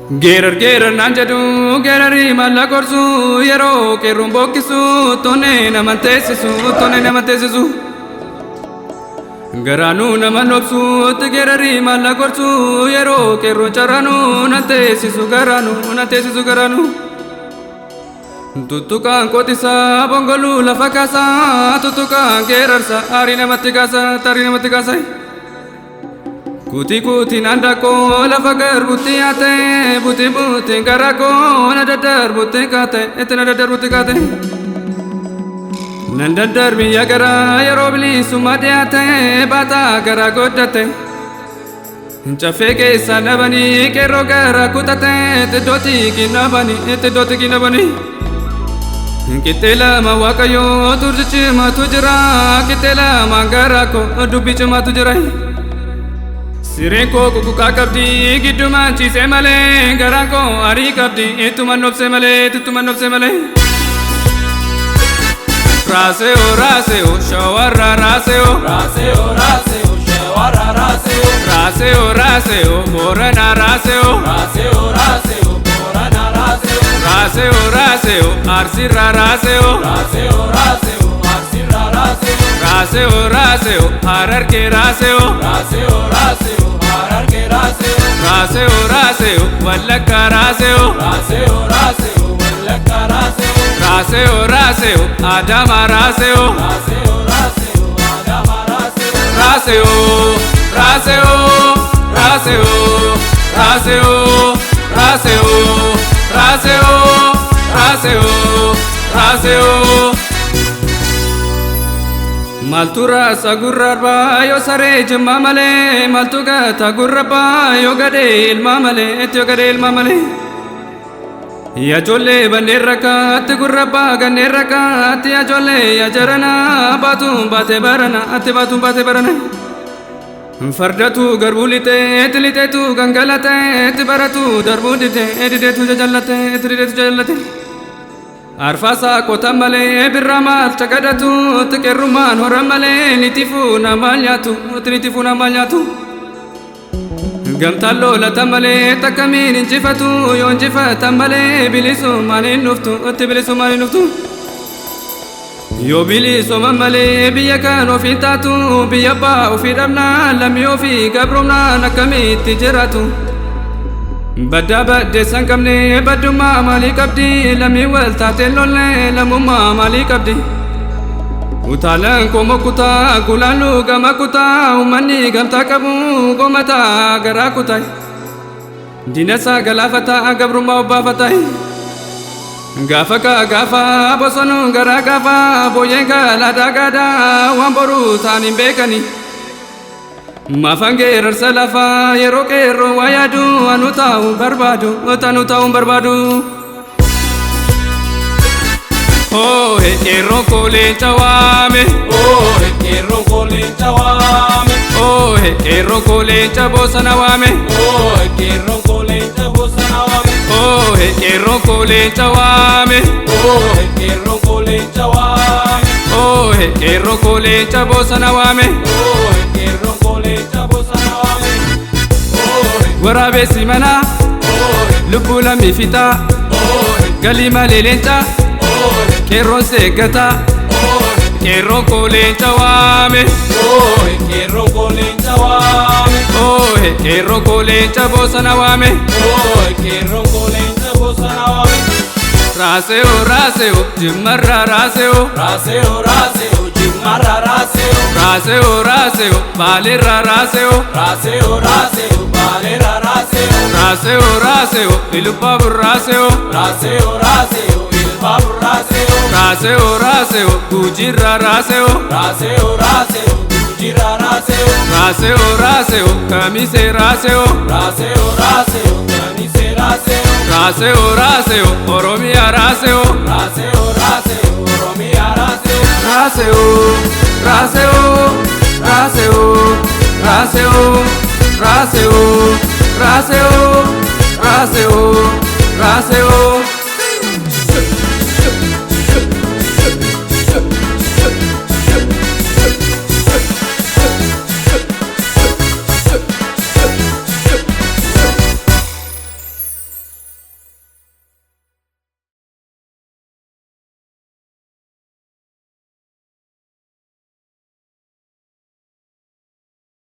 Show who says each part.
Speaker 1: Gerar nanjadu gerari malagorsu yero ke rumbokisu tone namantesu garanu namanopsu gerari malagorsu yero ke runcharanu natesisu garanu tutukan kotisa bongolu lafakasa tutukan gerarsa arina matikasa Kuti nanda ko lafa garbuti ate buti garako nadadar buti kate nandadar biya gara yarobli sumade ate bata gara godate chafe ke sanabani ke rogara kutate te doti kinabani kitela mawakayo turji matujra kitela mangarako dubichi matujra Sirenko kuku kakabdi giduma chise male garanko ari kabdi tuman nopse male raseo shawara raseo morana raseo arsira raseo harar ke raseo wallaka raseo adama raseo Maltura sagurrarba yo sare jemma male maltuga tagurraba yo gade ilma male ya jolle banderaka tagurraba ganeraka ya jolle ya jarana batu bate barana fardatu garbulite etlite tu gangalate baratu darbudite edite tu jallate Arfasa kotamale birramal tagadatu tekeruman horamale nitifuna malyatu gamtallo latamale takamin injifatu yonjifata male bilisu mane nuftu yo bilisu mamale biyakano fitatu biyaba ufidamna lam yofi gabrumna nakamiti jiratu Badaba desankamne baduma malikabdi lami waltate lolle lamuma malikabdi Utalan komokuta kulalu gamakuta umani gamtakabu gomata garakutai Dinasa galafata agabruma obafatai Gafa bosonu garagafa boyenga ladagada wamboru tanim bekani Mafangerar salafa yero kero wayadu anutau barbadu Oh kero kole chawame
Speaker 2: Oh kero kole chawame
Speaker 1: Oh kero kole chabosanawame
Speaker 2: Oh kero kole chabosanawame
Speaker 1: Oh kero kole chawame
Speaker 2: Oh kero kole chawame
Speaker 1: Oh kero kole chabosanawame
Speaker 2: Oh kero kole chabosanawame
Speaker 1: Warabe simana lubula mifita galima lelenta kero segata kero kole chawame
Speaker 2: kero kole chawame
Speaker 1: kero kole chabosanawame
Speaker 2: kero kole chabosanawame
Speaker 1: raseo jimarra raseo
Speaker 2: jimarra
Speaker 1: raseo balera raseo
Speaker 2: balera
Speaker 1: raseo ilbabu raseo
Speaker 2: ilbabu
Speaker 1: raseo gujira raseo
Speaker 2: gujira
Speaker 1: raseo kamise raseo
Speaker 2: kamise
Speaker 1: raseo oromia raseo
Speaker 2: oromia
Speaker 1: raseo